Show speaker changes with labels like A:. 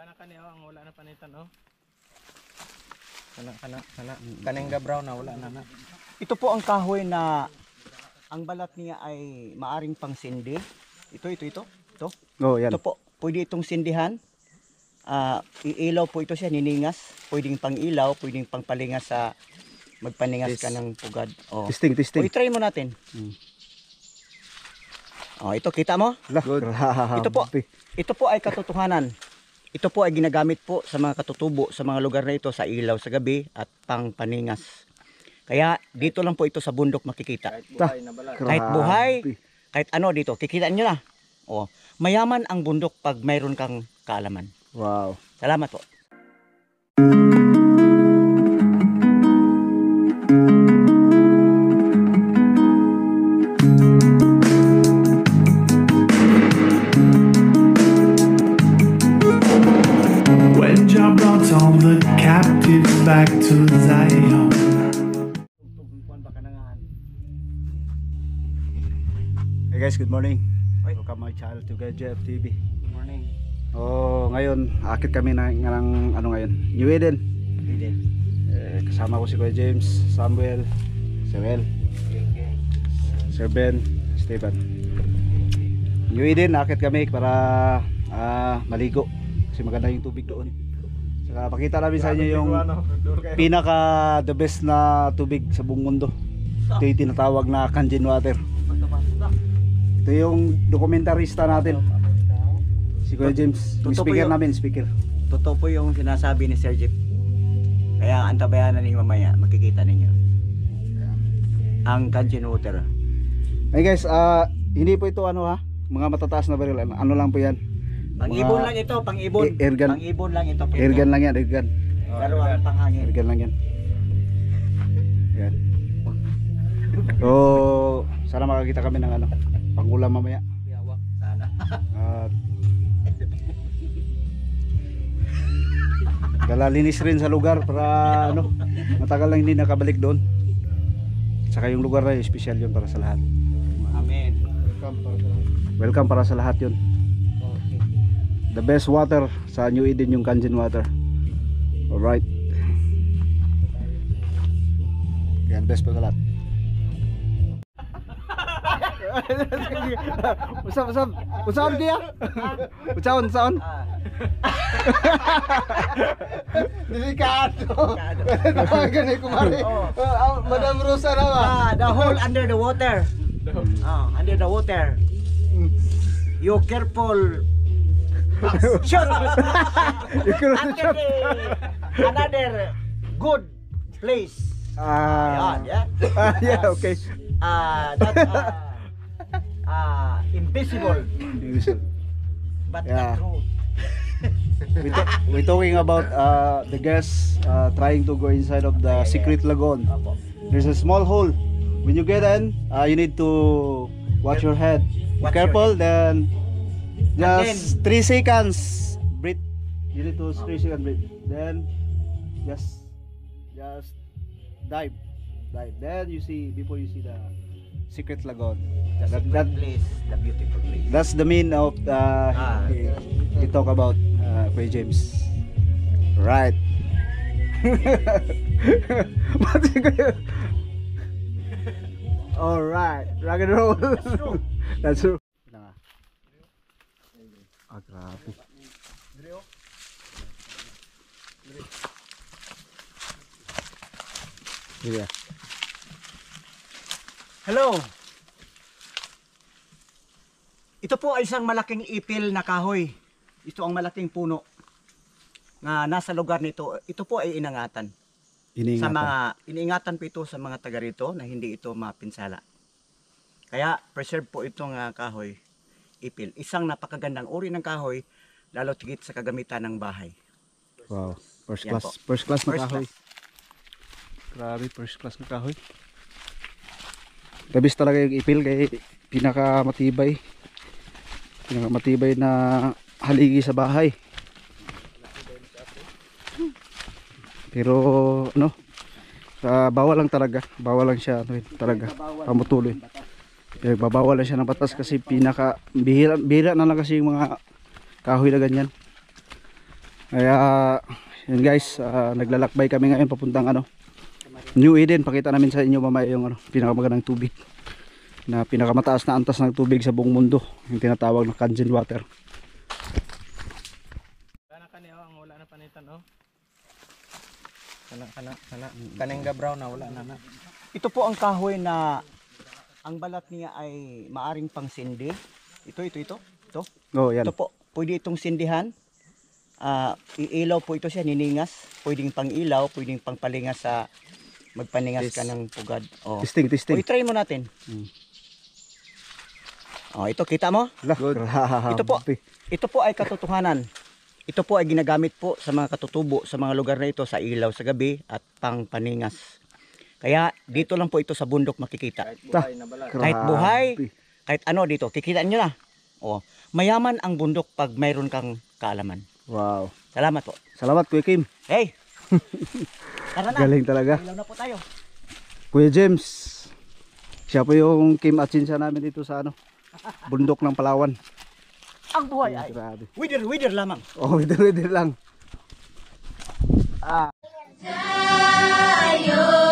A: Kana kaniya ang wala na panitan oh. Kana kaningga brown na wala na.
B: Ito po ang kahoy na ang balat niya ay maaring pangsindi. Ito.
C: Oh, yan.
B: Ito po, pwede itong sindihan. Iilaw po ito siya, niningas. Pwedeng pang ilaw, pwedeng pang palingas sa magpaningas ka ng pugad. Oh.
C: Testing.
B: O, i-try mo natin. Oh, ito kita mo?
C: Good.
B: Ito po ay katotohanan. Ito po ay ginagamit po sa mga katutubo sa mga lugar na ito sa ilaw sa gabi at pang paningas. Kaya dito lang po ito sa bundok makikita. Kahit buhay, kahit ano dito, kikita nyo na. Oh, mayaman ang bundok pag mayroon kang kaalaman.
C: Wow.
B: Salamat po.
D: When Jah brought all the captives back to Zion.
C: Hey guys, good morning. Welcome my channel to Jeff TV.
B: Good morning.
C: Oh, ngayon akit kami ng ano ngayon, New Eden. Kasama ko si Kuya James, Samuel, Sewel, Sir Ben, Stephen. New Eden, akit kami para maligo kasi maganda yung tubig doon. Saka pakita namin sa inyo yung pinaka the best na tubig sa buong mundo. Ito yung tinatawag na Kangen water. Ito yung dokumentarista natin, si Kuya James, yung speaker namin, speaker.
B: Totoo po yung sinasabi ni Sir Jeep. Kaya antabayanan ninyo mamaya, makikita ninyo ang Kangen water.
C: Hey guys, hindi po ito ano ha, mga matataas na baril, ano lang po yan.
B: Pang-ibon lang ito, pang-ibon.
C: Airgun.
B: Pang-ibon lang ito.
C: Airgun lang yan, airgun.
B: Pero ang panghangin.
C: Airgun lang yan. Yan. So, sana makakita kami ng ano, pangulam mamaya.
B: Sana.
C: At galalinis rin sa lugar para ano, matagal lang hindi nakabalik doon. Saka yung lugar na special yun para sa lahat.
B: Amen.
C: Welcome para sa lahat yun. The best water sa New Eden yung Kangen water. Alright. Yan, best pa sa lahat. Usap dia. Usaon. Delikado. Tawagan ni kumari. Madam Rosa na ba?
B: The hole under the water. Under the water. You careful. Shot. Under another good place.
C: Yeah, okay.
B: That invisible. But
C: Yeah.
B: not true.
C: We're talking about the guests trying to go inside of the secret lagoon. There's a small hole. When you get in, you need to watch your head. Be
B: Watch
C: careful, then just
B: then-
C: 3 seconds breathe. You need to 3 seconds breathe. Then just dive. Then you see, before you see the secret lagoon.
B: The secret place, the beautiful place.
C: That's the mean of he talk about Kuya James. Right. All right. Rock and roll.
B: That's true.
C: That's true. Grabe. Yeah.
B: Hello. Ito po ay isang malaking ipil na kahoy. Ito ang malaking puno na nasa lugar nito. Ito po ay inangatan. Iniingatan po ito sa mga taga rito na hindi ito mapinsala. Kaya preserve po itong kahoy, ipil. Isang napakagandang uri ng kahoy, lalo tigit sa kagamitan ng bahay.
C: Wow. First
B: Yan
C: class.
B: po.
C: First class na
B: First
C: kahoy.
B: class.
C: Grabe, first class na kahoy. Gabis talaga yung ipil kay pinakamatibay. Pinakamatibay na haligi sa bahay. Pero ano, bawal lang talaga. Bawal lang siya talaga. Pamutuloy. Babawal lang siya ng batas kasi bihira na lang kasi yung mga kahoy na ganyan. Kaya yun guys, naglalakbay kami ngayon papuntang New Eden. Pakita namin sa inyo mamaya yung pinakamagandang tubig, na pinakamataas na antas ng tubig sa buong mundo, yung tinatawag na Kangen water.
A: Kana kani ang wala na panitan oh. Kana kaning brown na wala na.
B: Ito po ang kahoy na ang balat niya ay maaring pangsindi. Ito.
C: Oh, yan.
B: Ito po, pwede itong sindihan. Iilaw po ito siya, niningas. Pwedeng pang ilaw, pwedeng pang palingas sa magpaningas ka ng pugad. Oh.
C: Testing.
B: O, i-try mo natin. Oh, ito, kita mo?
C: Good.
B: Ito po ay katotohanan. Ito po ay ginagamit po sa mga katutubo sa mga lugar na ito, sa ilaw sa gabi at pang paningas. Kaya dito lang po ito sa bundok makikita.
A: Buhay na balat.
B: Kahit buhay, kahit ano dito, kikita nyo na. Oh, mayaman ang bundok pag mayroon kang kaalaman.
C: Wow.
B: Salamat po.
C: Salamat Kuya Kim.
B: Hey! Tara na.
C: Galing talaga.
B: Ilaw na po tayo.
C: Kuya James, siya po yung Kim Atsinsa namin dito sa bundok ng Palawan.
B: Ang buhay ay
C: Grabe.
B: wither lamang.
C: Oh, wither lang.
E: Tayo